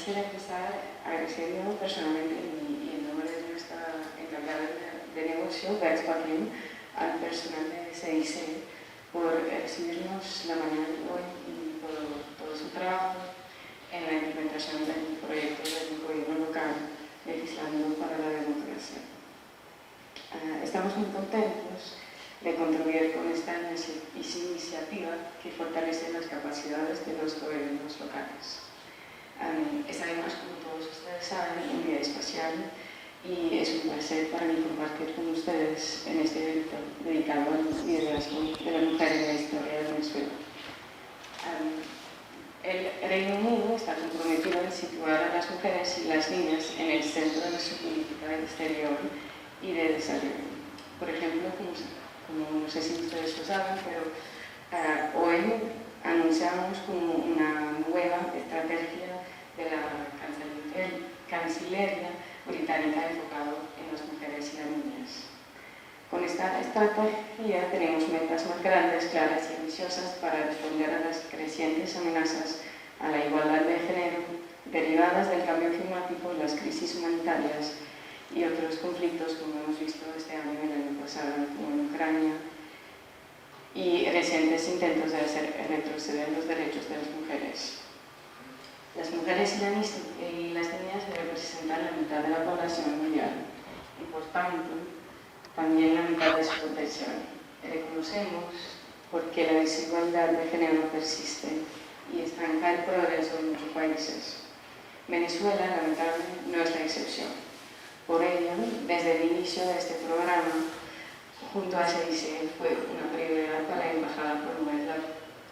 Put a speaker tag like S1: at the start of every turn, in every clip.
S1: quisiera empezar agradeciendo personalmente y en nombre de nuestra encargada de negocio, Beth Joaquín, al personal de CIC por recibirnos la mañana de hoy y por todo su trabajo en la implementación del proyecto del gobierno local legislando para la democracia. Estamos muy contentos de contribuir con esta iniciativa que fortalece las capacidades de los gobiernos locales. Estaremos, como todos ustedes saben, un día espacial y es un placer para mí compartir con ustedes en este evento dedicado al liderazgo de la mujer en la historia de Venezuela. El Reino Unido está comprometido en situar a las mujeres y las niñas en el centro de nuestra política exterior y de desarrollo. Por ejemplo, como no sé si ustedes lo saben, pero hoy anunciamos como una nueva estrategia de la Cancillería británica enfocado en las mujeres y las niñas. Con esta estrategia tenemos metas más grandes, claras y ambiciosas para responder a las crecientes amenazas a la igualdad de género derivadas del cambio climático, las crisis humanitarias y otros conflictos como hemos visto este año y el año pasado, como en Ucrania, y recientes intentos de hacer retroceder los derechos de las mujeres. Las mujeres y las niñas representan la mitad de la población mundial y, por tanto, también la mitad de su potencial. Reconocemos porque la desigualdad de género persiste y estanca el progreso en muchos países. Venezuela, lamentablemente, no es la excepción. Por ello, desde el inicio de este programa, junto a CIC, fue una prioridad para la embajada promover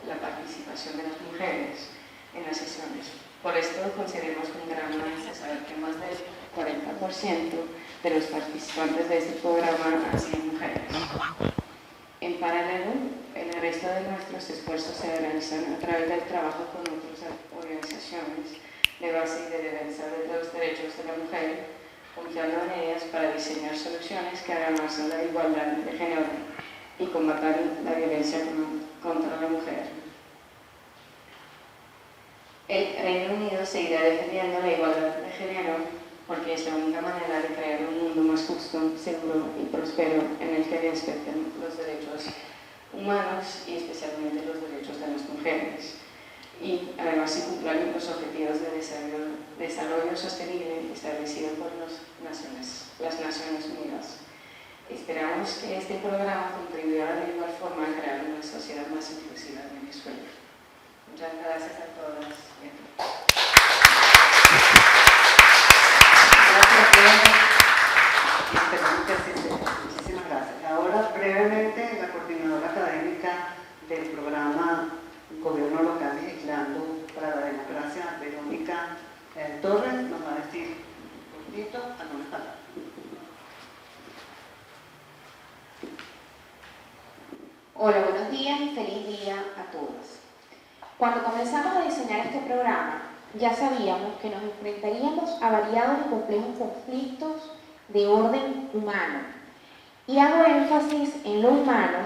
S1: la participación de las mujeres en las sesiones. Por esto consideramos un gran avance saber que más del 40% de los participantes de este programa han sido mujeres. En paralelo, el resto de nuestros esfuerzos se realizan a través del trabajo con otras organizaciones de base y de defensa de los derechos de la mujer, confiando en ellas para diseñar soluciones que hagan más a la igualdad de género y combatir la violencia contra la mujer. El Reino Unido seguirá defendiendo la igualdad de género porque es la única manera de crear un mundo más justo, seguro y próspero en el que respeten los derechos humanos y especialmente los derechos de las mujeres. Y además se cumplan los objetivos de desarrollo sostenible establecidos por las Naciones Unidas. Esperamos que este programa contribuya de igual forma a crear una sociedad más inclusiva en Venezuela. Muchas gracias a todas.
S2: Muchísimas gracias. Ahora, brevemente, la coordinadora académica del programa Gobierno Local Legislando para la Democracia, Verónica Torres, nos va a decir un poquito algunas palabras.
S3: Hola, buenos días y feliz día a todos. Cuando comenzamos a diseñar este programa, ya sabíamos que nos enfrentaríamos a variados y complejos conflictos de orden humano. Y hago énfasis en lo humano,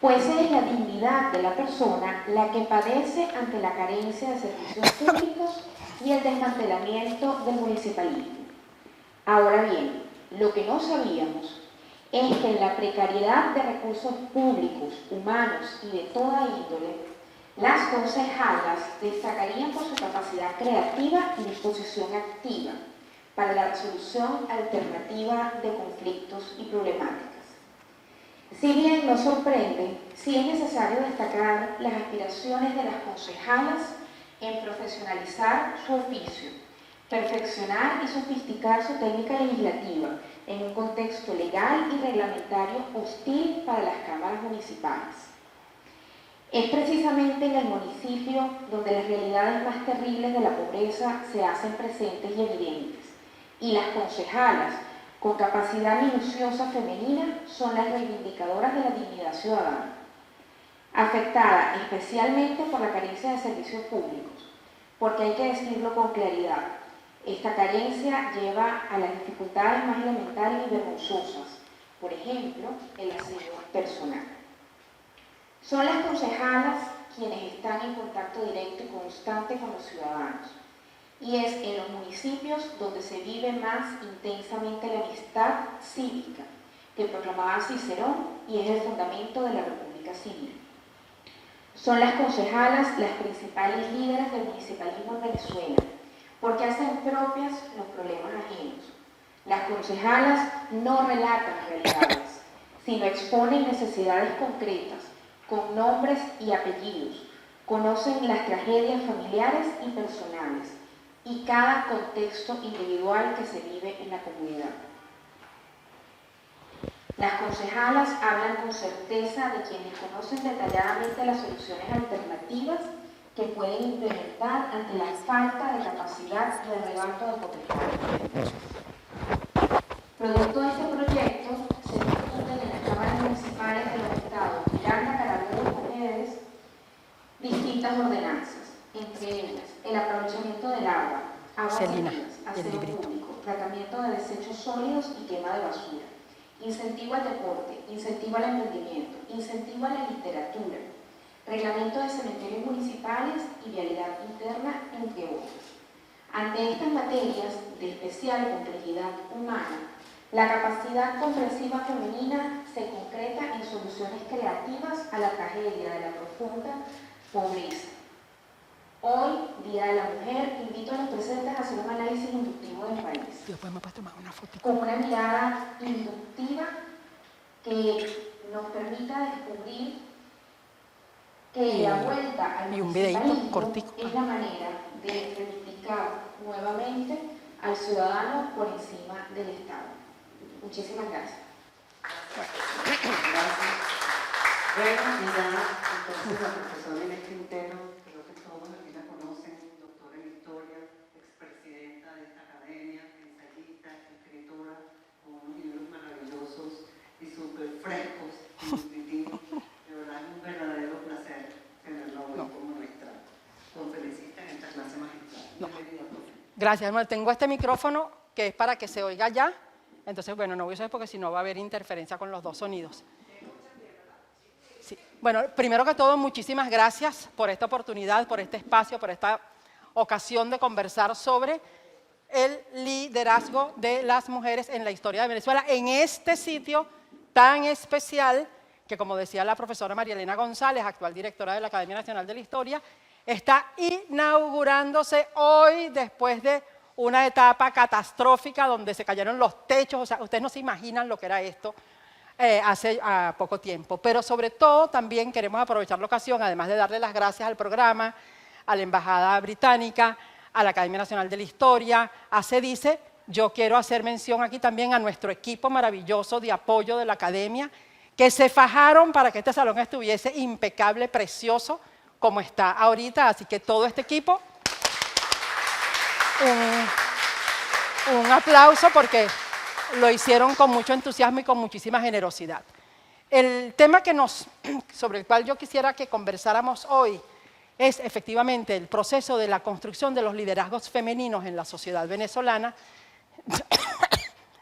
S3: pues es la dignidad de la persona la que padece ante la carencia de servicios públicos y el desmantelamiento del municipalismo. Ahora bien, lo que no sabíamos es que en la precariedad de recursos públicos, humanos y de toda índole, las concejalas destacarían por su capacidad creativa y disposición activa para la resolución alternativa de conflictos y problemáticas. Si bien nos sorprende, sí es necesario destacar las aspiraciones de las concejalas en profesionalizar su oficio, perfeccionar y sofisticar su técnica legislativa en un contexto legal y reglamentario hostil para las cámaras municipales. Es precisamente en el municipio donde las realidades más terribles de la pobreza se hacen presentes y evidentes, y las concejalas, con capacidad minuciosa femenina, son las reivindicadoras de la dignidad ciudadana, afectada especialmente por la carencia de servicios públicos, porque hay que decirlo con claridad, esta carencia lleva a las dificultades más elementales y vergonzosas, por ejemplo, el aseo personal. Son las concejalas quienes están en contacto directo y constante con los ciudadanos, y es en los municipios donde se vive más intensamente la amistad cívica que proclamaba Cicerón y es el fundamento de la República Civil. Son las concejalas las principales líderes del municipalismo en Venezuela, porque hacen propias los problemas ajenos. Las concejalas no relatan realidades, sino exponen necesidades concretas, con nombres y apellidos, conocen las tragedias familiares y personales, y cada contexto individual que se vive en la comunidad. Las concejalas hablan con certeza de quienes conocen detalladamente las soluciones alternativas que pueden implementar ante la falta de capacidad de rebato de propietarios. Producto de este proyecto, se discuten en las cámaras municipales de los estados Miranda, Carabobo y Cojedes distintas ordenanzas, entre ellas el aprovechamiento del agua, aguas limpias, aseo público, tratamiento de desechos sólidos y quema de basura, incentivo al deporte, incentivo al emprendimiento, incentivo a la literatura, reglamento de cementerios municipales y vialidad interna, entre otros. Ante estas materias de especial complejidad humana, la capacidad comprensiva femenina se concreta en soluciones creativas a la tragedia de la profunda pobreza. Hoy, Día de la Mujer, invito a los presentes a hacer un análisis inductivo del país.
S4: Después me puedes tomar una foto.
S3: Con una mirada inductiva que nos permita descubrir que la vuelta al municipalismo es la manera de reivindicar nuevamente al ciudadano por encima del Estado. Muchísimas gracias.
S2: Gracias. Bueno, y ya entonces la profesora Inés Quintero, creo que todos aquí la conocen, doctora en historia, expresidenta de esta academia, ensayista, escritora, con unos libros maravillosos y súper frescos, nutritivos. De verdad es un verdadero placer tenerla hoy como nuestra conferencista en esta clase magistral. Bienvenida, profe.
S4: Gracias, bueno, tengo este micrófono que es para que se oiga ya. Entonces, bueno, no voy a usar porque si no va a haber interferencia con los dos sonidos. Sí. Bueno, primero que todo, muchísimas gracias por esta oportunidad, por este espacio, por esta ocasión de conversar sobre el liderazgo de las mujeres en la historia de Venezuela, en este sitio tan especial que, como decía la profesora María Elena González, actual directora de la Academia Nacional de la Historia, está inaugurándose hoy después de una etapa catastrófica donde se cayeron los techos. O sea, ustedes no se imaginan lo que era esto hace poco tiempo. Pero sobre todo también queremos aprovechar la ocasión, además de darle las gracias al programa, a la Embajada Británica, a la Academia Nacional de la Historia, a CEDICE. Yo quiero hacer mención aquí también a nuestro equipo maravilloso de apoyo de la Academia, que se fajaron para que este salón estuviese impecable, precioso, como está ahorita. Así que todo este equipo, un aplauso porque lo hicieron con mucho entusiasmo y con muchísima generosidad. El tema sobre el cual yo quisiera que conversáramos hoy es efectivamente el proceso de la construcción de los liderazgos femeninos en la sociedad venezolana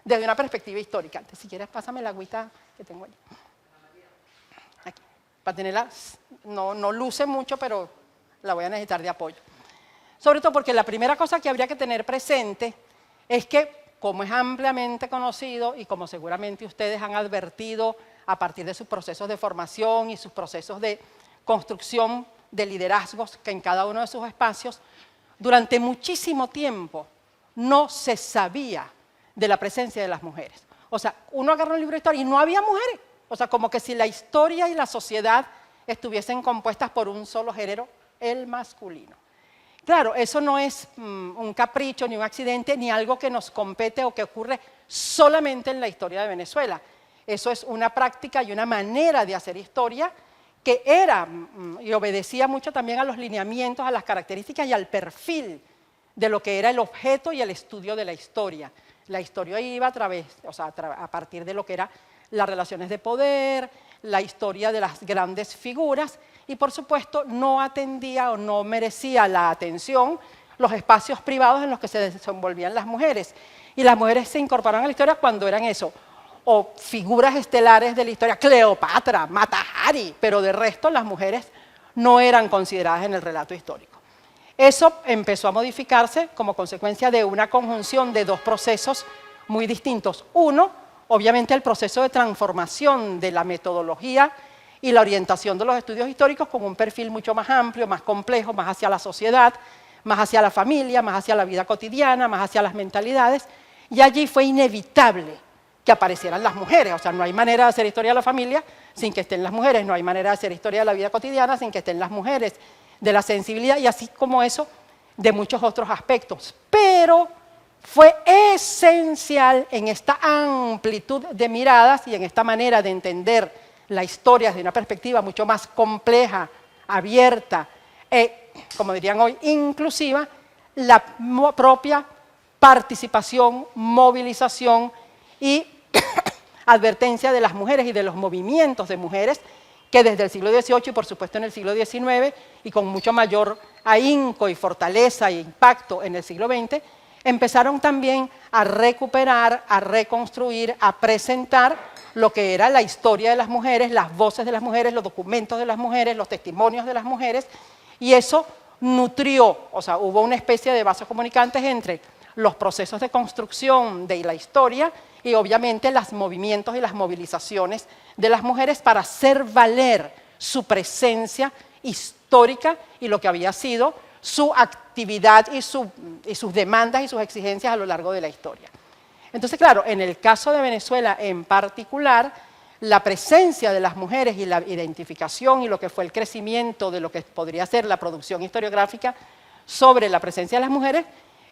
S4: desde una perspectiva histórica. Entonces, si quieres, pásame la agüita que tengo allí. Aquí, para tenerla, no luce mucho, pero la voy a necesitar de apoyo. Sobre todo porque la primera cosa que habría que tener presente es que, como es ampliamente conocido y como seguramente ustedes han advertido a partir de sus procesos de formación y sus procesos de construcción de liderazgos que en cada uno de sus espacios, durante muchísimo tiempo no se sabía de la presencia de las mujeres. O sea, uno agarra un libro de historia y no había mujeres. O sea, como que si la historia y la sociedad estuviesen compuestas por un solo género, el masculino. Claro, eso no es un capricho, ni un accidente, ni algo que nos compete o que ocurre solamente en la historia de Venezuela. Eso es una práctica y una manera de hacer historia que era y obedecía mucho también a los lineamientos, a las características y al perfil de lo que era el objeto y el estudio de la historia. La historia iba a partir de lo que eran las relaciones de poder, la historia de las grandes figuras, y por supuesto no atendía o no merecía la atención los espacios privados en los que se desenvolvían las mujeres. Y las mujeres se incorporaron a la historia cuando eran eso, o figuras estelares de la historia, Cleopatra, Mata Hari, pero de resto las mujeres no eran consideradas en el relato histórico. Eso empezó a modificarse como consecuencia de una conjunción de dos procesos muy distintos. Uno, obviamente el proceso de transformación de la metodología y la orientación de los estudios históricos con un perfil mucho más amplio, más complejo, más hacia la sociedad, más hacia la familia, más hacia la vida cotidiana, más hacia las mentalidades, y allí fue inevitable que aparecieran las mujeres. O sea, no hay manera de hacer historia de la familia sin que estén las mujeres, no hay manera de hacer historia de la vida cotidiana sin que estén las mujeres, de la sensibilidad y así como eso de muchos otros aspectos. Pero fue esencial en esta amplitud de miradas y en esta manera de entender la historia desde una perspectiva mucho más compleja, abierta e, como dirían hoy, inclusiva, la propia participación, movilización y advertencia de las mujeres y de los movimientos de mujeres que desde el siglo XVIII y por supuesto en el siglo XIX y con mucho mayor ahínco y fortaleza e impacto en el siglo XX, empezaron también a recuperar, a reconstruir, a presentar lo que era la historia de las mujeres, las voces de las mujeres, los documentos de las mujeres, los testimonios de las mujeres, y eso nutrió, o sea, hubo una especie de vasos comunicantes entre los procesos de construcción de la historia y obviamente los movimientos y las movilizaciones de las mujeres para hacer valer su presencia histórica y lo que había sido su actividad y sus demandas y sus exigencias a lo largo de la historia. Entonces, claro, en el caso de Venezuela en particular, la presencia de las mujeres y la identificación y lo que fue el crecimiento de lo que podría ser la producción historiográfica sobre la presencia de las mujeres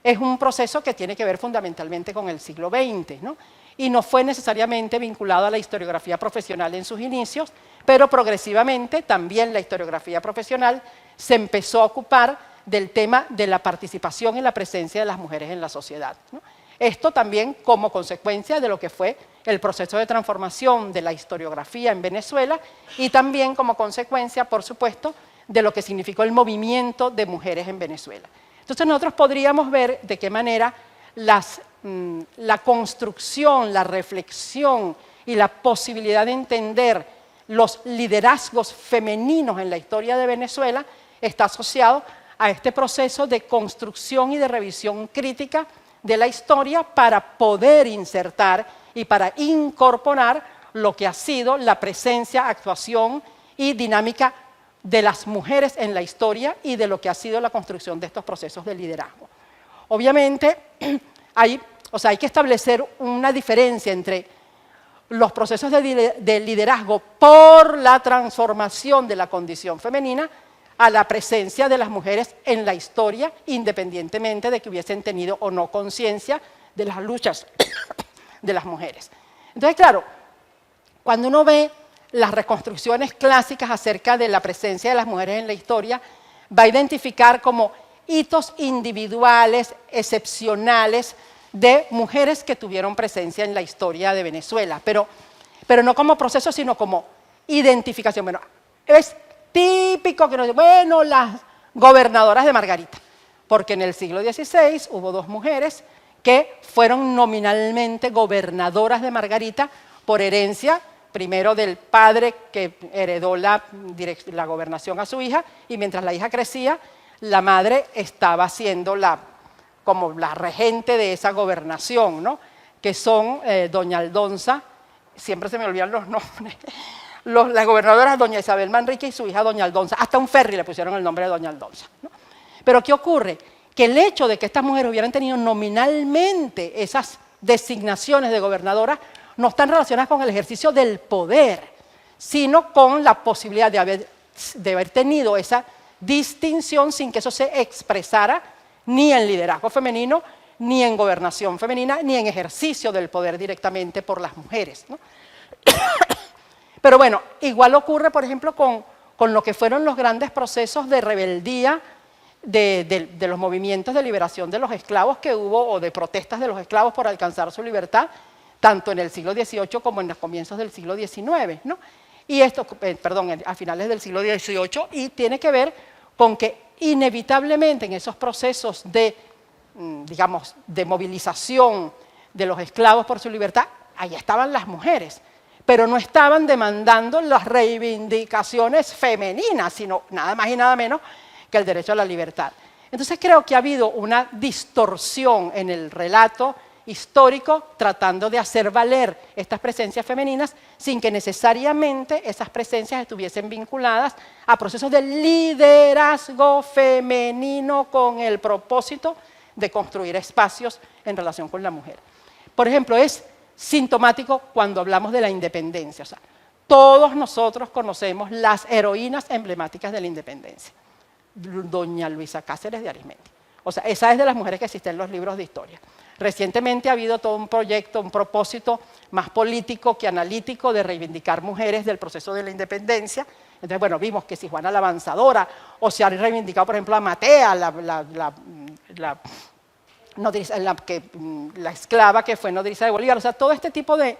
S4: es un proceso que tiene que ver fundamentalmente con el siglo XX, ¿no? Y no fue necesariamente vinculado a la historiografía profesional en sus inicios, pero progresivamente también la historiografía profesional se empezó a ocupar del tema de la participación y la presencia de las mujeres en la sociedad, ¿no? Esto también como consecuencia de lo que fue el proceso de transformación de la historiografía en Venezuela y también como consecuencia, por supuesto, de lo que significó el movimiento de mujeres en Venezuela. Entonces nosotros podríamos ver de qué manera la construcción, la reflexión y la posibilidad de entender los liderazgos femeninos en la historia de Venezuela está asociado a este proceso de construcción y de revisión crítica de la historia para poder insertar y para incorporar lo que ha sido la presencia, actuación y dinámica de las mujeres en la historia y de lo que ha sido la construcción de estos procesos de liderazgo. Obviamente, hay que establecer una diferencia entre los procesos de liderazgo por la transformación de la condición femenina a la presencia de las mujeres en la historia, independientemente de que hubiesen tenido o no conciencia de las luchas de las mujeres. Entonces, claro, cuando uno ve las reconstrucciones clásicas acerca de la presencia de las mujeres en la historia, va a identificar como hitos individuales, excepcionales, de mujeres que tuvieron presencia en la historia de Venezuela, pero no como proceso, sino como identificación. Bueno, es típico que nos digan, bueno, las gobernadoras de Margarita, porque en el siglo XVI hubo dos mujeres que fueron nominalmente gobernadoras de Margarita por herencia, primero del padre que heredó la gobernación a su hija, y mientras la hija crecía, la madre estaba siendo como la regente de esa gobernación, ¿no? Que son doña Aldonza, siempre se me olvidan los nombres, las gobernadoras doña Isabel Manrique y su hija doña Aldonza, hasta un ferry le pusieron el nombre de doña Aldonza, ¿no? Pero ¿qué ocurre? Que el hecho de que estas mujeres hubieran tenido nominalmente esas designaciones de gobernadoras no están relacionadas con el ejercicio del poder, sino con la posibilidad de haber tenido esa distinción sin que eso se expresara ni en liderazgo femenino, ni en gobernación femenina, ni en ejercicio del poder directamente por las mujeres, ¿no? Pero bueno, igual ocurre, por ejemplo, con lo que fueron los grandes procesos de rebeldía de los movimientos de liberación de los esclavos que hubo, o de protestas de los esclavos por alcanzar su libertad, tanto en el siglo XVIII como en los comienzos del siglo XIX, ¿no? Y esto, a finales del siglo XVIII, y tiene que ver con que inevitablemente en esos procesos de movilización de los esclavos por su libertad, ahí estaban las mujeres, pero no estaban demandando las reivindicaciones femeninas, sino nada más y nada menos que el derecho a la libertad. Entonces creo que ha habido una distorsión en el relato histórico tratando de hacer valer estas presencias femeninas sin que necesariamente esas presencias estuviesen vinculadas a procesos de liderazgo femenino con el propósito de construir espacios en relación con la mujer. Por ejemplo, es sintomático cuando hablamos de la independencia. O sea, todos nosotros conocemos las heroínas emblemáticas de la independencia. Doña Luisa Cáceres de Arismendi. O sea, esa es de las mujeres que existen en los libros de historia. Recientemente ha habido todo un proyecto, un propósito más político que analítico de reivindicar mujeres del proceso de la independencia. Entonces, bueno, vimos que si Juana la Avanzadora, o se ha reivindicado, por ejemplo, a Matea, la esclava que fue nodriza de Bolívar. O sea, todo este tipo de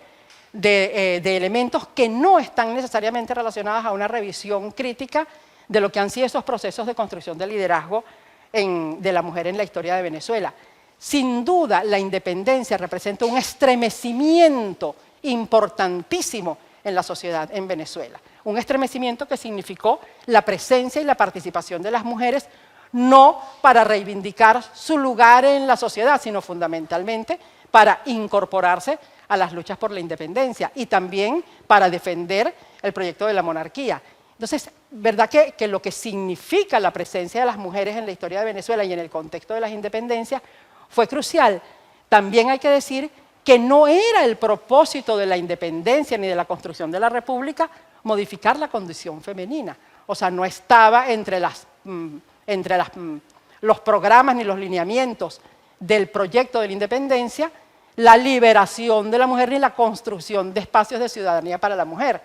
S4: elementos que no están necesariamente relacionados a una revisión crítica de lo que han sido esos procesos de construcción de liderazgo de la mujer en la historia de Venezuela. Sin duda, la independencia representa un estremecimiento importantísimo en la sociedad en Venezuela. Un estremecimiento que significó la presencia y la participación de las mujeres, no para reivindicar su lugar en la sociedad, sino fundamentalmente para incorporarse a las luchas por la independencia y también para defender el proyecto de la monarquía. Entonces, ¿verdad que lo que significa la presencia de las mujeres en la historia de Venezuela y en el contexto de las independencias fue crucial? También hay que decir que no era el propósito de la independencia ni de la construcción de la república modificar la condición femenina. O sea, no estaba entre los programas ni los lineamientos del proyecto de la independencia la liberación de la mujer ni la construcción de espacios de ciudadanía para la mujer.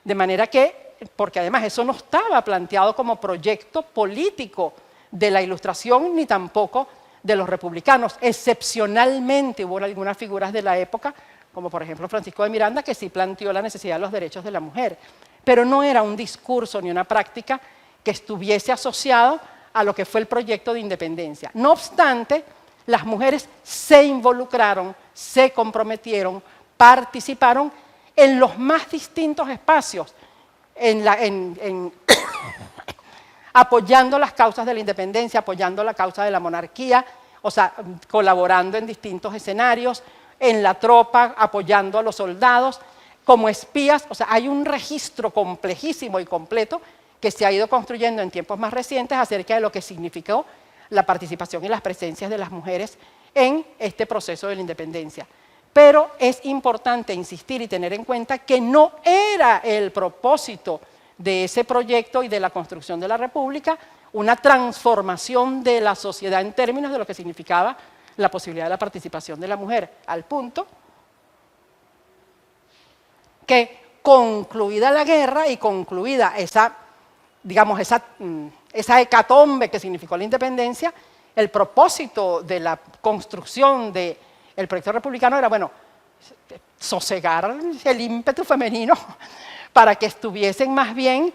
S4: De manera que, porque además eso no estaba planteado como proyecto político de la Ilustración ni tampoco de los republicanos. Excepcionalmente hubo algunas figuras de la época, como por ejemplo Francisco de Miranda, que sí planteó la necesidad de los derechos de la mujer, pero no era un discurso ni una práctica que estuviese asociado a lo que fue el proyecto de independencia. No obstante, las mujeres se involucraron, se comprometieron, participaron en los más distintos espacios, apoyando las causas de la independencia, apoyando la causa de la monarquía, o sea, colaborando en distintos escenarios, en la tropa, apoyando a los soldados, como espías. O sea, hay un registro complejísimo y completo que se ha ido construyendo en tiempos más recientes acerca de lo que significó la participación y las presencias de las mujeres en este proceso de la independencia. Pero es importante insistir y tener en cuenta que no era el propósito de ese proyecto y de la construcción de la República una transformación de la sociedad en términos de lo que significaba la posibilidad de la participación de la mujer, al punto que concluida la guerra y concluida esa hecatombe que significó la independencia, el propósito de la construcción del proyecto republicano era, bueno, sosegar el ímpetu femenino para que estuviesen más bien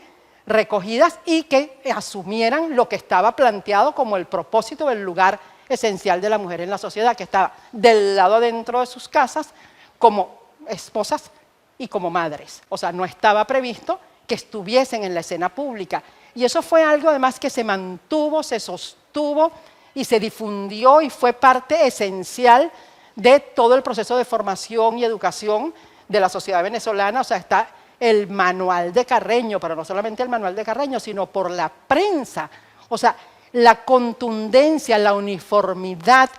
S4: recogidas y que asumieran lo que estaba planteado como el propósito del lugar esencial de la mujer en la sociedad, que estaba del lado adentro de sus casas como esposas y como madres. O sea, no estaba previsto que estuviesen en la escena pública. Y eso fue algo además que se mantuvo, se sostuvo y se difundió y fue parte esencial de todo el proceso de formación y educación de la sociedad venezolana. O sea, está el manual de Carreño, pero no solamente el manual de Carreño, sino por la prensa. O sea, la contundencia, la uniformidad,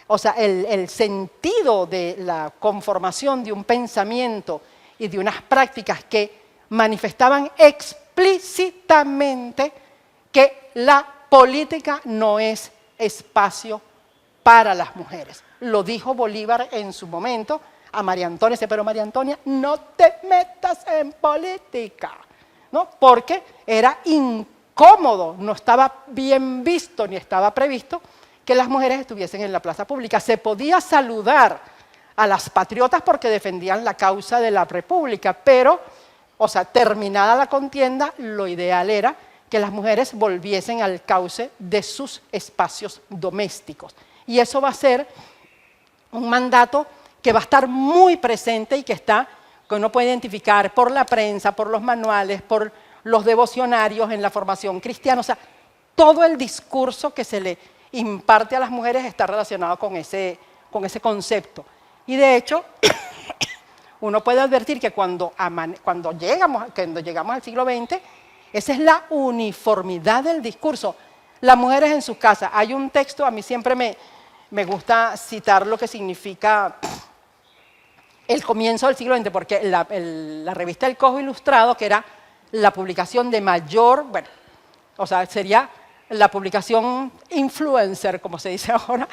S4: o sea, el sentido de la conformación de un pensamiento y de unas prácticas que manifestaban explícitamente que la política no es espacio para las mujeres. Lo dijo Bolívar en su momento a María Antonia, pero María Antonia, no te metas en política, ¿no? Porque era incómodo, no estaba bien visto ni estaba previsto que las mujeres estuviesen en la plaza pública. Se podía saludar a las patriotas porque defendían la causa de la república, pero, o sea, terminada la contienda, lo ideal era que las mujeres volviesen al cauce de sus espacios domésticos. Y eso va a ser un mandato que va a estar muy presente y que uno puede identificar por la prensa, por los manuales, por los devocionarios en la formación cristiana. O sea, todo el discurso que se le imparte a las mujeres está relacionado con ese concepto. Y de hecho, uno puede advertir que cuando llegamos al siglo XX, esa es la uniformidad del discurso. Las mujeres en sus casas. Hay un texto, a mí siempre me gusta citar lo que significa el comienzo del siglo XX, porque la revista El Cojo Ilustrado, que era la publicación de mayor, bueno, o sea, sería la publicación influencer, como se dice ahora,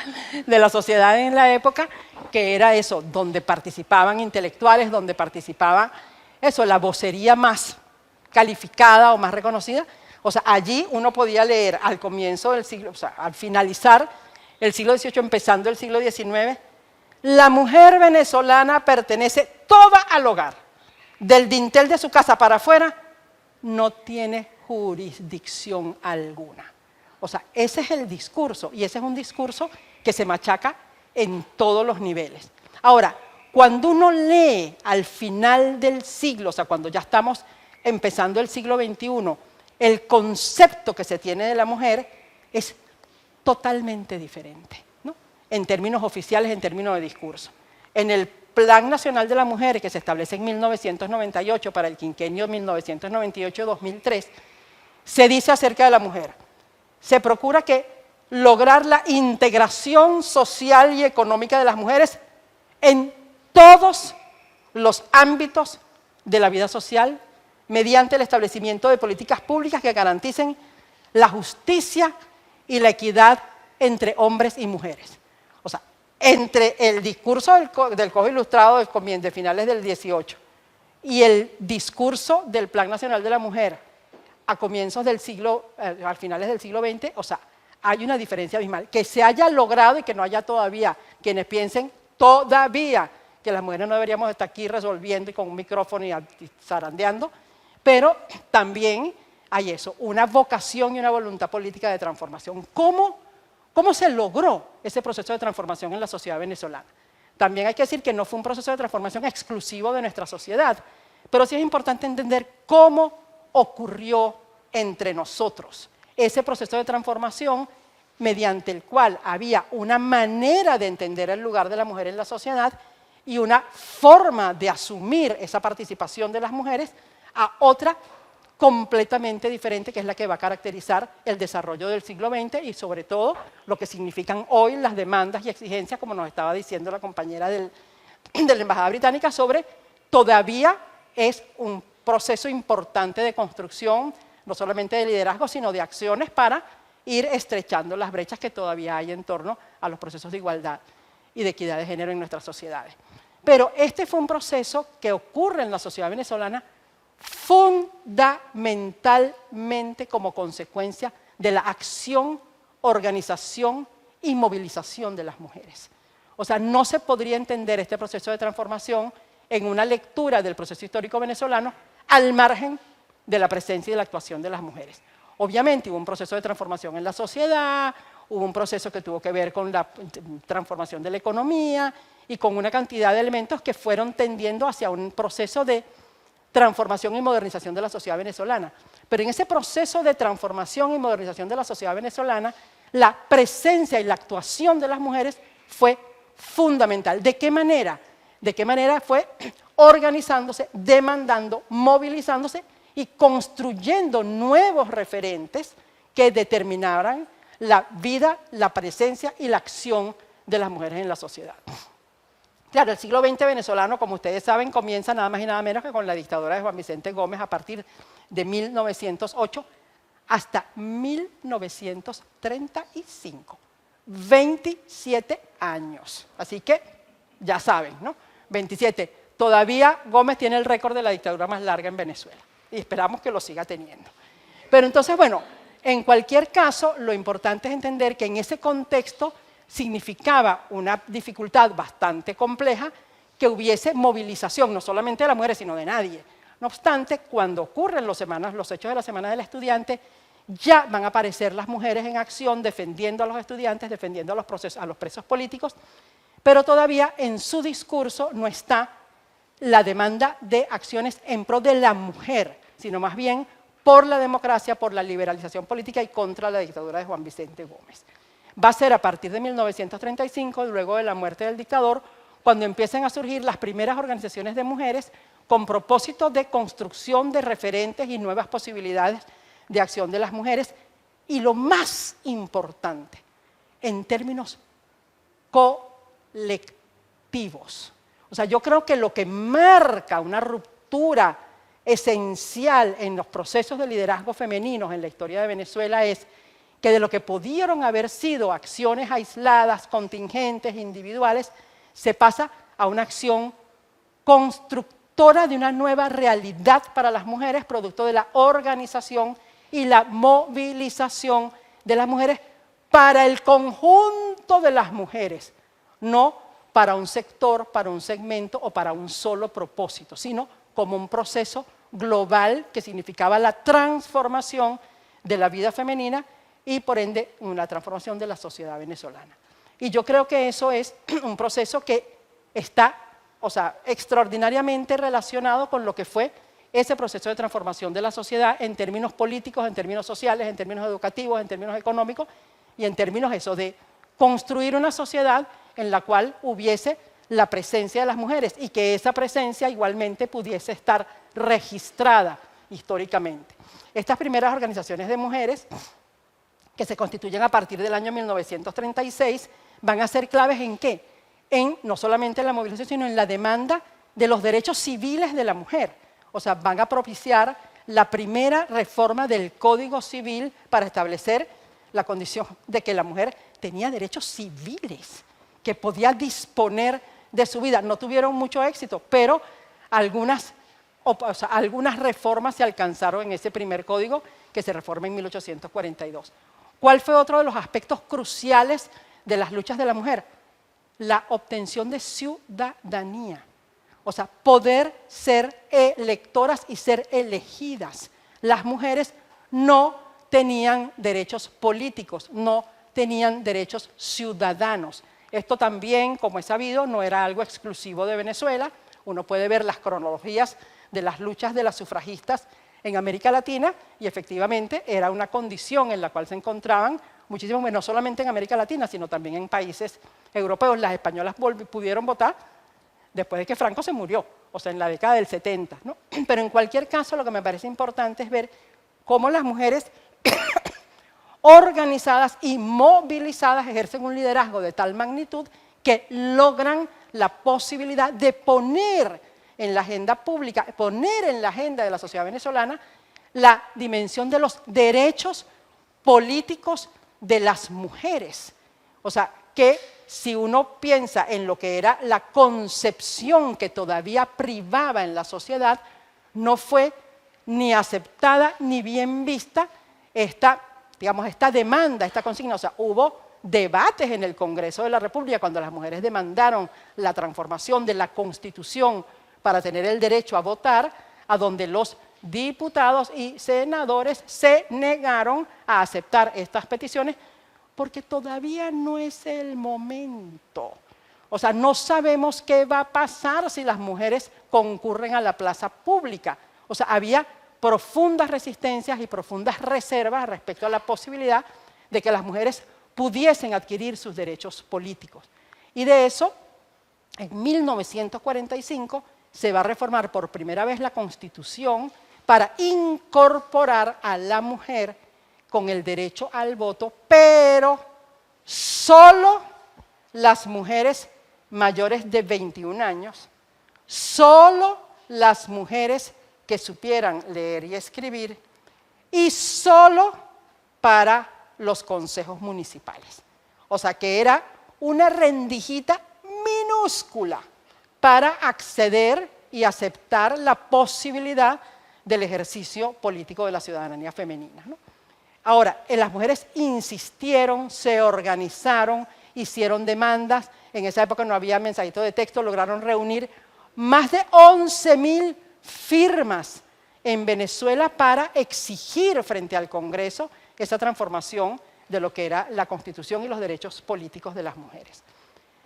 S4: de la sociedad en la época, que era eso, donde participaban intelectuales, donde participaba eso, la vocería más calificada o más reconocida. O sea, allí uno podía leer al comienzo del siglo, o sea, al finalizar el siglo XVIII, empezando el siglo XIX, la mujer venezolana pertenece toda al hogar, del dintel de su casa para afuera, no tiene jurisdicción alguna. O sea, ese es el discurso, y ese es un discurso que se machaca en todos los niveles. Ahora, cuando uno lee al final del siglo, o sea, cuando ya estamos empezando el siglo XXI, el concepto que se tiene de la mujer es totalmente diferente, ¿no? En términos oficiales, en términos de discurso. En el Plan Nacional de la Mujer, que se establece en 1998 para el quinquenio 1998-2003, se dice acerca de la mujer: se procura lograr la integración social y económica de las mujeres en todos los ámbitos de la vida social, mediante el establecimiento de políticas públicas que garanticen la justicia y la equidad entre hombres y mujeres. O sea, entre el discurso del Cojo Ilustrado de finales del 18 y el discurso del Plan Nacional de la Mujer a comienzos del siglo, a finales del siglo XX, o sea, hay una diferencia abismal. Que se haya logrado y que no haya todavía quienes piensen todavía que las mujeres no deberíamos estar aquí resolviendo y con un micrófono y zarandeando, pero también hay eso, una vocación y una voluntad política de transformación. ¿Cómo se logró ese proceso de transformación en la sociedad venezolana? También hay que decir que no fue un proceso de transformación exclusivo de nuestra sociedad, pero sí es importante entender cómo ocurrió entre nosotros ese proceso de transformación mediante el cual había una manera de entender el lugar de la mujer en la sociedad y una forma de asumir esa participación de las mujeres a otra completamente diferente, que es la que va a caracterizar el desarrollo del siglo XX y sobre todo lo que significan hoy las demandas y exigencias, como nos estaba diciendo la compañera de la Embajada Británica, sobre todavía es un proceso importante de construcción, no solamente de liderazgo, sino de acciones para ir estrechando las brechas que todavía hay en torno a los procesos de igualdad y de equidad de género en nuestras sociedades. Pero este fue un proceso que ocurre en la sociedad venezolana fundamentalmente como consecuencia de la acción, organización y movilización de las mujeres. O sea, no se podría entender este proceso de transformación en una lectura del proceso histórico venezolano al margen de la presencia y de la actuación de las mujeres. Obviamente hubo un proceso de transformación en la sociedad, hubo un proceso que tuvo que ver con la transformación de la economía y con una cantidad de elementos que fueron tendiendo hacia un proceso de transformación y modernización de la sociedad venezolana. Pero en ese proceso de transformación y modernización de la sociedad venezolana, la presencia y la actuación de las mujeres fue fundamental. ¿De qué manera? ¿De qué manera fue organizándose, demandando, movilizándose y construyendo nuevos referentes que determinaran la vida, la presencia y la acción de las mujeres en la sociedad? Claro, el siglo XX venezolano, como ustedes saben, comienza nada más y nada menos que con la dictadura de Juan Vicente Gómez a partir de 1908 hasta 1935. 27 años. Así que ya saben, ¿no? 27. Todavía Gómez tiene el récord de la dictadura más larga en Venezuela y esperamos que lo siga teniendo. Pero entonces, bueno, en cualquier caso, lo importante es entender que en ese contexto significaba una dificultad bastante compleja que hubiese movilización, no solamente de las mujeres, sino de nadie. No obstante, cuando ocurren los hechos de la Semana del Estudiante, ya van a aparecer las mujeres en acción defendiendo a los estudiantes, defendiendo a los presos políticos, pero todavía en su discurso no está la demanda de acciones en pro de la mujer, sino más bien por la democracia, por la liberalización política y contra la dictadura de Juan Vicente Gómez. Va a ser a partir de 1935, luego de la muerte del dictador, cuando empiezan a surgir las primeras organizaciones de mujeres con propósito de construcción de referentes y nuevas posibilidades de acción de las mujeres, y lo más importante, en términos colectivos. O sea, yo creo que lo que marca una ruptura esencial en los procesos de liderazgo femeninos en la historia de Venezuela es que de lo que pudieron haber sido acciones aisladas, contingentes, individuales, se pasa a una acción constructora de una nueva realidad para las mujeres, producto de la organización y la movilización de las mujeres para el conjunto de las mujeres, no para un sector, para un segmento o para un solo propósito, sino como un proceso global que significaba la transformación de la vida femenina y por ende una transformación de la sociedad venezolana. Y yo creo que eso es un proceso que está, o sea, extraordinariamente relacionado con lo que fue ese proceso de transformación de la sociedad en términos políticos, en términos sociales, en términos educativos, en términos económicos y en términos eso de construir una sociedad en la cual hubiese la presencia de las mujeres y que esa presencia igualmente pudiese estar registrada históricamente. Estas primeras organizaciones de mujeres que se constituyen a partir del año 1936 van a ser claves ¿en qué? En no solamente en la movilización, sino en la demanda de los derechos civiles de la mujer. O sea, van a propiciar la primera reforma del Código Civil para establecer la condición de que la mujer tenía derechos civiles, que podía disponer de su vida. No tuvieron mucho éxito, pero algunas reformas se alcanzaron en ese primer código que se reforma en 1842. ¿Cuál fue otro de los aspectos cruciales de las luchas de la mujer? La obtención de ciudadanía. O sea, poder ser electoras y ser elegidas. Las mujeres no tenían derechos políticos, no tenían derechos ciudadanos. Esto también, como es sabido, no era algo exclusivo de Venezuela. Uno puede ver las cronologías de las luchas de las sufragistas en América Latina y efectivamente era una condición en la cual se encontraban muchísimos, no solamente en América Latina, sino también en países europeos. Las españolas pudieron votar después de que Franco se murió, o sea, en la década del 70, ¿no? Pero en cualquier caso, lo que me parece importante es ver cómo las mujeres organizadas y movilizadas ejercen un liderazgo de tal magnitud que logran la posibilidad de poner en la agenda pública, poner en la agenda de la sociedad venezolana la dimensión de los derechos políticos de las mujeres. O sea, que si uno piensa en lo que era la concepción que todavía privaba en la sociedad, no fue ni aceptada ni bien vista esta demanda, esta consigna. O sea, hubo debates en el Congreso de la República cuando las mujeres demandaron la transformación de la Constitución para tener el derecho a votar, a donde los diputados y senadores se negaron a aceptar estas peticiones porque todavía no es el momento. O sea, no sabemos qué va a pasar si las mujeres concurren a la plaza pública. O sea, había profundas resistencias y profundas reservas respecto a la posibilidad de que las mujeres pudiesen adquirir sus derechos políticos. Y de eso, en 1945, se va a reformar por primera vez la Constitución para incorporar a la mujer con el derecho al voto, pero solo las mujeres mayores de 21 años, solo las mujeres que supieran leer y escribir y solo para los consejos municipales. O sea que era una rendijita minúscula para acceder y aceptar la posibilidad del ejercicio político de la ciudadanía femenina, ¿no? Ahora, las mujeres insistieron, se organizaron, hicieron demandas. En esa época no había mensajito de texto, lograron reunir más de 11.000 firmas en Venezuela para exigir frente al Congreso esa transformación de lo que era la Constitución y los derechos políticos de las mujeres.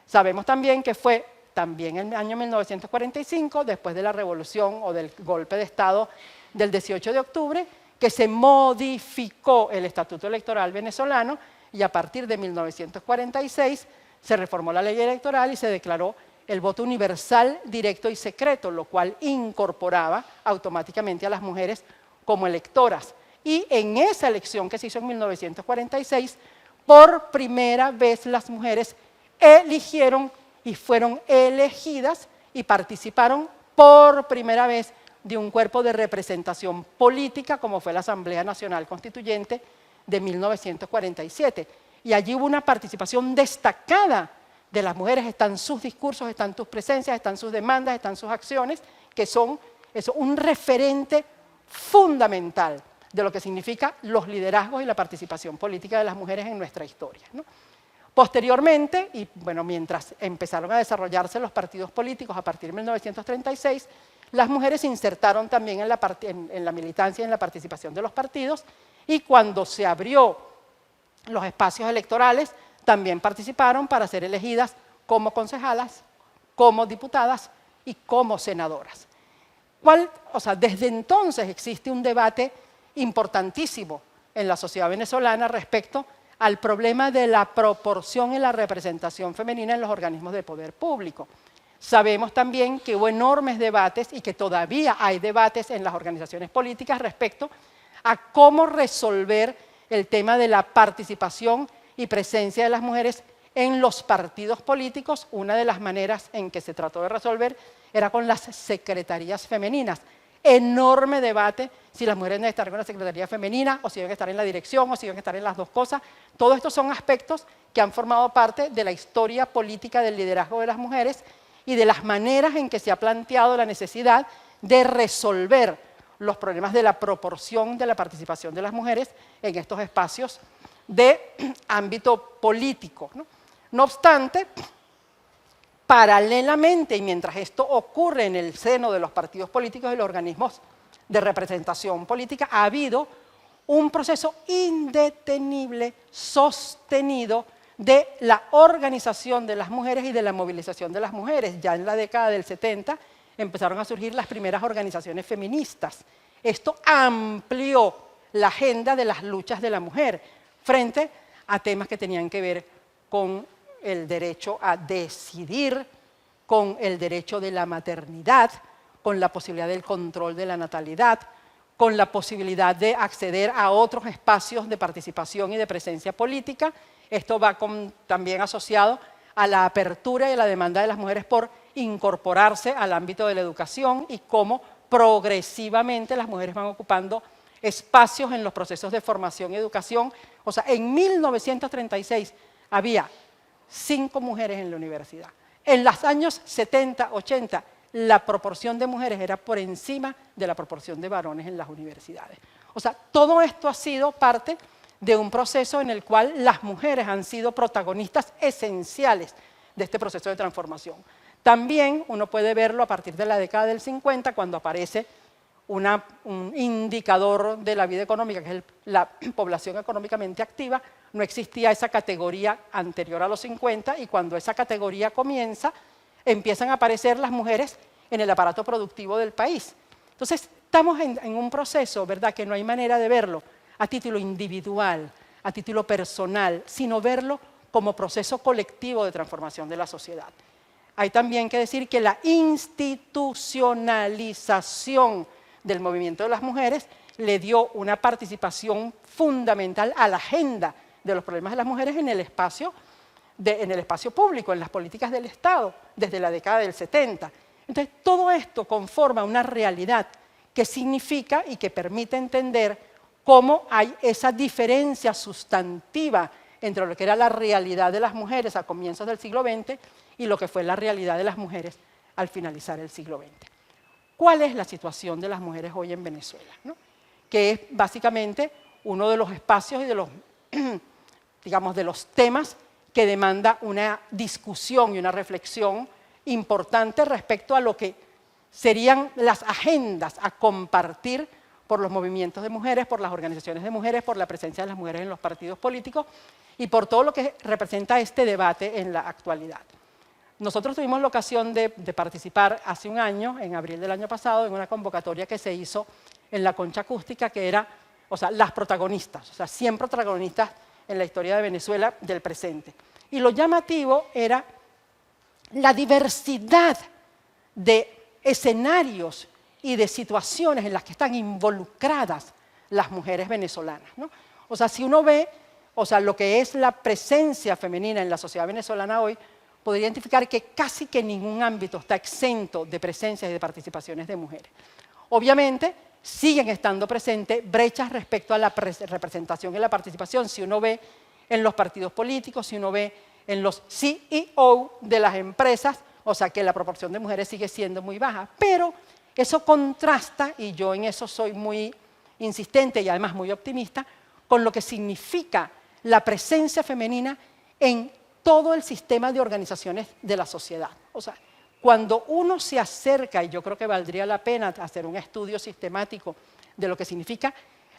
S4: Sabemos también que fue también en el año 1945, después de la revolución o del golpe de Estado del 18 de octubre, que se modificó el Estatuto Electoral venezolano y a partir de 1946 se reformó la ley electoral y se declaró el voto universal, directo y secreto, lo cual incorporaba automáticamente a las mujeres como electoras. Y en esa elección que se hizo en 1946, por primera vez las mujeres eligieron y fueron elegidas y participaron por primera vez de un cuerpo de representación política como fue la Asamblea Nacional Constituyente de 1947. Y allí hubo una participación destacada de las mujeres, están sus discursos, están sus presencias, están sus demandas, están sus acciones, que son un referente fundamental de lo que significa los liderazgos y la participación política de las mujeres en nuestra historia, ¿no? Posteriormente, y bueno, mientras empezaron a desarrollarse los partidos políticos a partir de 1936, las mujeres se insertaron también en la militancia y en la participación de los partidos, y cuando se abrió los espacios electorales, también participaron para ser elegidas como concejalas, como diputadas y como senadoras. Desde entonces existe un debate importantísimo en la sociedad venezolana respecto al problema de la proporción y la representación femenina en los organismos de poder público. Sabemos también que hubo enormes debates y que todavía hay debates en las organizaciones políticas respecto a cómo resolver el tema de la participación y presencia de las mujeres en los partidos políticos. Una de las maneras en que se trató de resolver era con las secretarías femeninas. Enorme debate si las mujeres deben estar en una secretaría femenina o si deben estar en la dirección o si deben estar en las dos cosas. Todos estos son aspectos que han formado parte de la historia política del liderazgo de las mujeres y de las maneras en que se ha planteado la necesidad de resolver los problemas de la proporción de la participación de las mujeres en estos espacios de ámbito político, ¿no? No obstante, paralelamente, y mientras esto ocurre en el seno de los partidos políticos y los organismos de representación política, ha habido un proceso indetenible, sostenido, de la organización de las mujeres y de la movilización de las mujeres. Ya en la década del 70 empezaron a surgir las primeras organizaciones feministas. Esto amplió la agenda de las luchas de la mujer frente a temas que tenían que ver con el derecho a decidir, con el derecho de la maternidad, con la posibilidad del control de la natalidad, con la posibilidad de acceder a otros espacios de participación y de presencia política. Esto va también asociado a la apertura y a la demanda de las mujeres por incorporarse al ámbito de la educación y cómo progresivamente las mujeres van ocupando espacios en los procesos de formación y educación. O sea, en 1936 había 5 mujeres en la universidad. En los años 70, 80, la proporción de mujeres era por encima de la proporción de varones en las universidades. O sea, todo esto ha sido parte de un proceso en el cual las mujeres han sido protagonistas esenciales de este proceso de transformación. También uno puede verlo a partir de la década del 50, cuando aparece un indicador de la vida económica, que es la población económicamente activa. No existía esa categoría anterior a los 50, y cuando esa categoría comienza, empiezan a aparecer las mujeres en el aparato productivo del país. Entonces, estamos en un proceso, ¿verdad?, que no hay manera de verlo a título individual, a título personal, sino verlo como proceso colectivo de transformación de la sociedad. Hay también que decir que la institucionalización del movimiento de las mujeres le dio una participación fundamental a la agenda de los problemas de las mujeres en el espacio público, en las políticas del Estado, desde la década del 70. Entonces, todo esto conforma una realidad que significa y que permite entender cómo hay esa diferencia sustantiva entre lo que era la realidad de las mujeres a comienzos del siglo XX y lo que fue la realidad de las mujeres al finalizar el siglo XX. ¿Cuál es la situación de las mujeres hoy en Venezuela?, ¿no?, que es básicamente uno de los espacios y de los, digamos, de los temas que demanda una discusión y una reflexión importante respecto a lo que serían las agendas a compartir por los movimientos de mujeres, por las organizaciones de mujeres, por la presencia de las mujeres en los partidos políticos y por todo lo que representa este debate en la actualidad. Nosotros tuvimos la ocasión de participar hace un año, en abril del año pasado, en una convocatoria que se hizo en la Concha Acústica, que era, las protagonistas, 100 protagonistas en la historia de Venezuela del presente. Y lo llamativo era la diversidad de escenarios y de situaciones en las que están involucradas las mujeres venezolanas, ¿no? O sea, si uno ve, o sea, lo que es la presencia femenina en la sociedad venezolana hoy, podría identificar que casi que ningún ámbito está exento de presencias y de participaciones de mujeres. Obviamente, siguen estando presentes brechas respecto a la representación y la participación. Si uno ve en los partidos políticos, si uno ve en los CEO de las empresas, o sea que la proporción de mujeres sigue siendo muy baja. Pero eso contrasta, y yo en eso soy muy insistente y además muy optimista, con lo que significa la presencia femenina en todo el sistema de organizaciones de la sociedad. O sea, cuando uno se acerca, y yo creo que valdría la pena hacer un estudio sistemático de lo que significa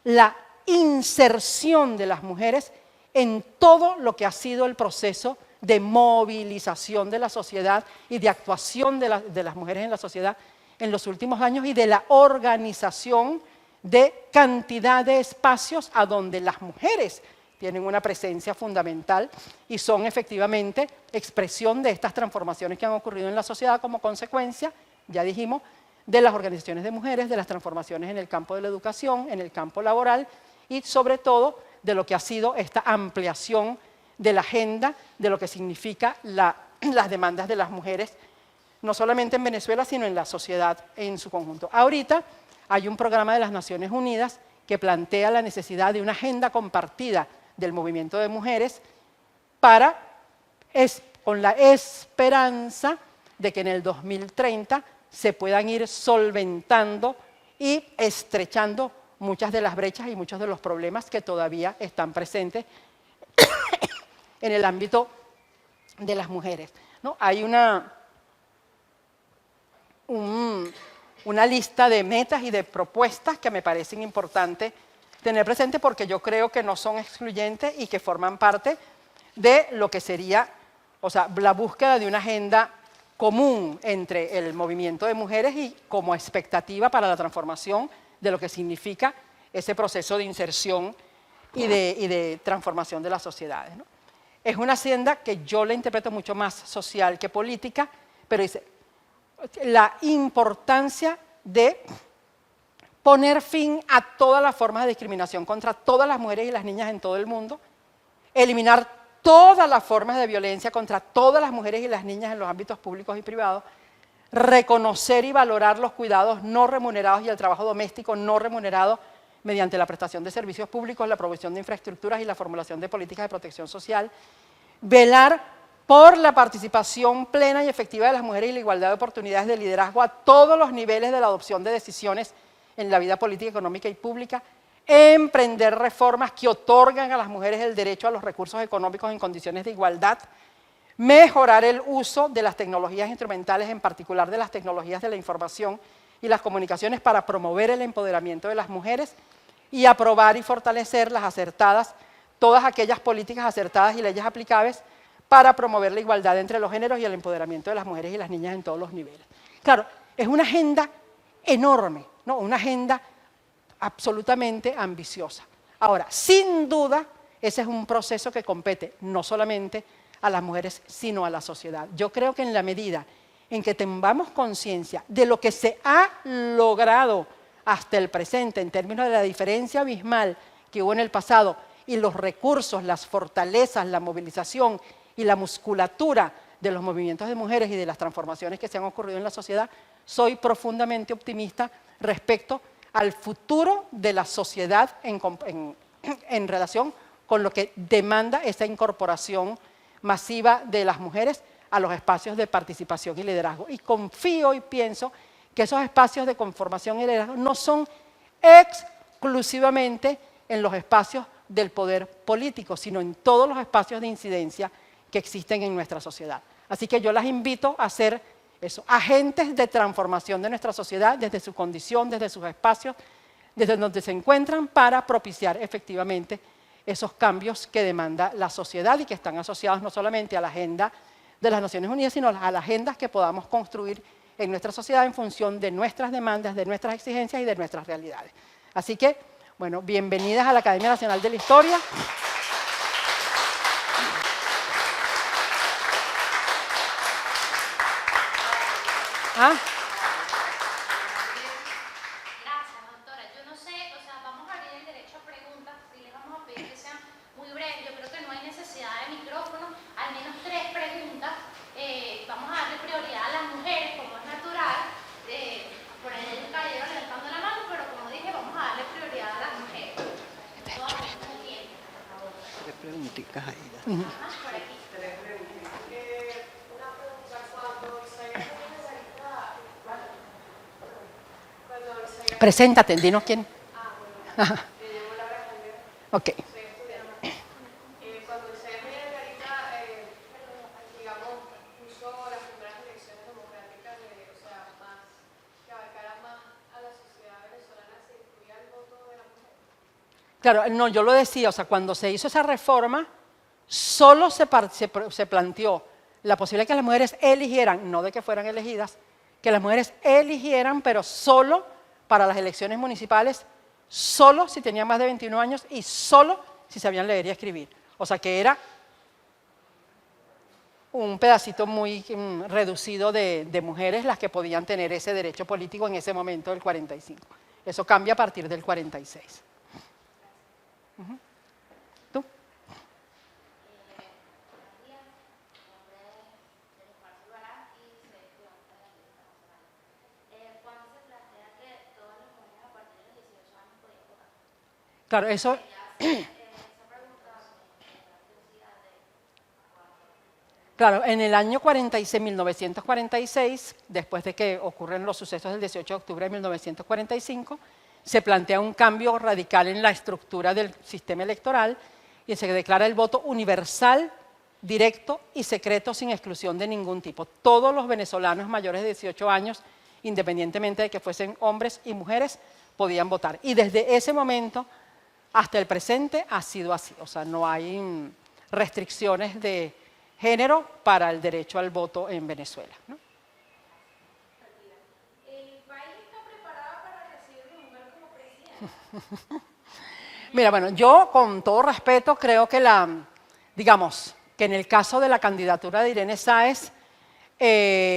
S4: la inserción de las mujeres en todo lo que ha sido el proceso de movilización de la sociedad y de actuación de las mujeres en la sociedad en los últimos años y de la organización de cantidad de espacios a donde las mujeres tienen una presencia fundamental y son efectivamente expresión de estas transformaciones que han ocurrido en la sociedad como consecuencia, ya dijimos, de las organizaciones de mujeres, de las transformaciones en el campo de la educación, en el campo laboral y sobre todo de lo que ha sido esta ampliación de la agenda, de lo que significa las demandas de las mujeres, no solamente en Venezuela, sino en la sociedad en su conjunto. Ahorita hay un programa de las Naciones Unidas que plantea la necesidad de una agenda compartida del movimiento de mujeres con la esperanza de que en el 2030 se puedan ir solventando y estrechando muchas de las brechas y muchos de los problemas que todavía están presentes en el ámbito de las mujeres, ¿no? Hay una lista de metas y de propuestas que me parecen importantes tener presente porque yo creo que no son excluyentes y que forman parte de lo que sería, o sea, la búsqueda de una agenda común entre el movimiento de mujeres y como expectativa para la transformación de lo que significa ese proceso de inserción y de transformación de las sociedades, ¿no? Es una agenda que yo la interpreto mucho más social que política, pero dice la importancia de poner fin a todas las formas de discriminación contra todas las mujeres y las niñas en todo el mundo, eliminar todas las formas de violencia contra todas las mujeres y las niñas en los ámbitos públicos y privados, reconocer y valorar los cuidados no remunerados y el trabajo doméstico no remunerado mediante la prestación de servicios públicos, la provisión de infraestructuras y la formulación de políticas de protección social, velar por la participación plena y efectiva de las mujeres y la igualdad de oportunidades de liderazgo a todos los niveles de la adopción de decisiones en la vida política, económica y pública, emprender reformas que otorgan a las mujeres el derecho a los recursos económicos en condiciones de igualdad, mejorar el uso de las tecnologías instrumentales, en particular de las tecnologías de la información y las comunicaciones para promover el empoderamiento de las mujeres y aprobar y fortalecer todas aquellas políticas acertadas y leyes aplicables para promover la igualdad entre los géneros y el empoderamiento de las mujeres y las niñas en todos los niveles. Claro, es una agenda enorme, ¿no? Una agenda absolutamente ambiciosa. Ahora, sin duda, ese es un proceso que compete no solamente a las mujeres, sino a la sociedad. Yo creo que en la medida en que tengamos conciencia de lo que se ha logrado hasta el presente en términos de la diferencia abismal que hubo en el pasado y los recursos, las fortalezas, la movilización y la musculatura de los movimientos de mujeres y de las transformaciones que se han ocurrido en la sociedad, soy profundamente optimista respecto al futuro de la sociedad en relación con lo que demanda esa incorporación masiva de las mujeres a los espacios de participación y liderazgo. Y confío y pienso que esos espacios de conformación y liderazgo no son exclusivamente en los espacios del poder político, sino en todos los espacios de incidencia que existen en nuestra sociedad. Así que yo las invito a ser agentes de transformación de nuestra sociedad desde su condición, desde sus espacios, desde donde se encuentran para propiciar efectivamente esos cambios que demanda la sociedad y que están asociados no solamente a la agenda de las Naciones Unidas, sino a las agendas que podamos construir en nuestra sociedad en función de nuestras demandas, de nuestras exigencias y de nuestras realidades. Así que, bueno, bienvenidas a la Academia Nacional de la Historia. ¿Ah?
S5: Gracias, doctora. Yo no sé, o sea, vamos a abrir el derecho a preguntas y les vamos a pedir que sean muy breves. Yo creo que no hay necesidad de micrófono, al menos 3 preguntas. Vamos a darle prioridad a las mujeres, como es natural. Por ahí hay un caballero levantando la mano, pero como dije, vamos a darle prioridad a las mujeres. Todas al mismo tiempo, por favor.
S2: 3 preguntitas ahí.
S5: Ajá, por aquí.
S4: Preséntate, dinos quién. Ok.
S6: Cuando Isaías Margarita, digamos, puso las primeras elecciones democráticas, o sea, más, que abarcaran más a la sociedad venezolana, ¿se incluía el voto de la mujer?
S4: Claro, no, yo lo decía, o sea, cuando se hizo esa reforma, solo se planteó la posibilidad de que las mujeres eligieran, no de que fueran elegidas, que las mujeres eligieran, pero solo para las elecciones municipales, solo si tenían más de 21 años y solo si sabían leer y escribir. O sea que era un pedacito muy reducido de mujeres las que podían tener ese derecho político en ese momento del 45. Eso cambia a partir del 46. ¿Tú? Claro, eso... Claro, en el año 46, 1946, después de que ocurren los sucesos del 18 de octubre de 1945, se plantea un cambio radical en la estructura del sistema electoral y se declara el voto universal, directo y secreto sin exclusión de ningún tipo. Todos los venezolanos mayores de 18 años, independientemente de que fuesen hombres y mujeres, podían votar. Y desde ese momento hasta el presente ha sido así, o sea, no hay restricciones de género para el derecho al voto en Venezuela, ¿no?
S6: ¿El país está preparado para recibir a una mujer como presidenta?
S4: Mira, bueno, yo con todo respeto creo que digamos, que en el caso de la candidatura de Irene Sáez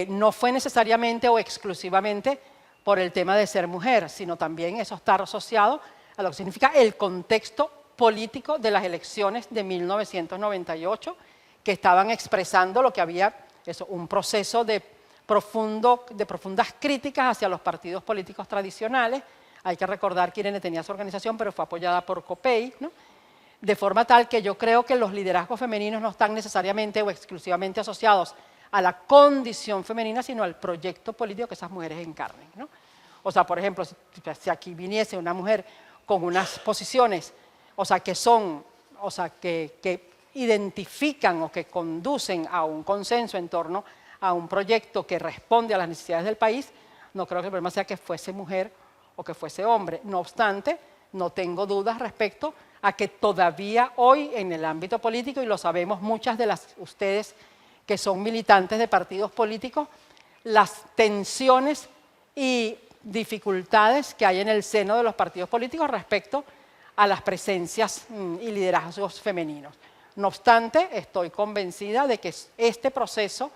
S4: no fue necesariamente o exclusivamente por el tema de ser mujer, sino también eso está asociado a lo que significa el contexto político de las elecciones de 1998, que estaban expresando lo que había, un proceso de profundas críticas hacia los partidos políticos tradicionales. Hay que recordar que Irene tenía su organización, pero fue apoyada por COPEI, ¿no? De forma tal que yo creo que los liderazgos femeninos no están necesariamente o exclusivamente asociados a la condición femenina, sino al proyecto político que esas mujeres encarnen, ¿no? O sea, por ejemplo, si aquí viniese una mujer con unas posiciones, o sea, que son, o sea, que identifican o que conducen a un consenso en torno a un proyecto que responde a las necesidades del país, no creo que el problema sea que fuese mujer o que fuese hombre. No obstante, no tengo dudas respecto a que todavía hoy en el ámbito político, y lo sabemos muchas de ustedes que son militantes de partidos políticos, las tensiones y dificultades que hay en el seno de los partidos políticos respecto a las presencias y liderazgos femeninos. No obstante, estoy convencida de que este proceso,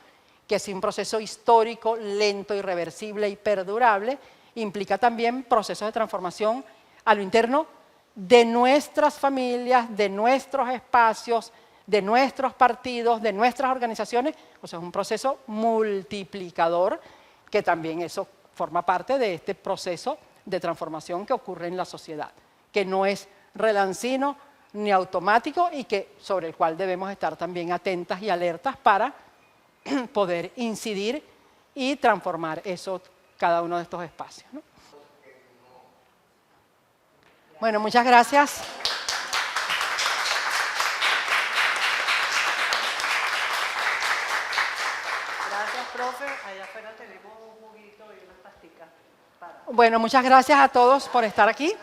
S4: que es un proceso histórico, lento, irreversible y perdurable, implica también procesos de transformación a lo interno de nuestras familias, de nuestros espacios, de nuestros partidos, de nuestras organizaciones. O sea, es un proceso multiplicador que también eso forma parte de este proceso de transformación que ocurre en la sociedad, que no es relancino ni automático y sobre el cual debemos estar también atentas y alertas para poder incidir y transformar cada uno de estos espacios, ¿no? Bueno, muchas gracias.
S2: Gracias, profe. Allá afuera tenemos un juguito y unas pasticas para...
S4: Bueno, muchas gracias a todos por estar aquí.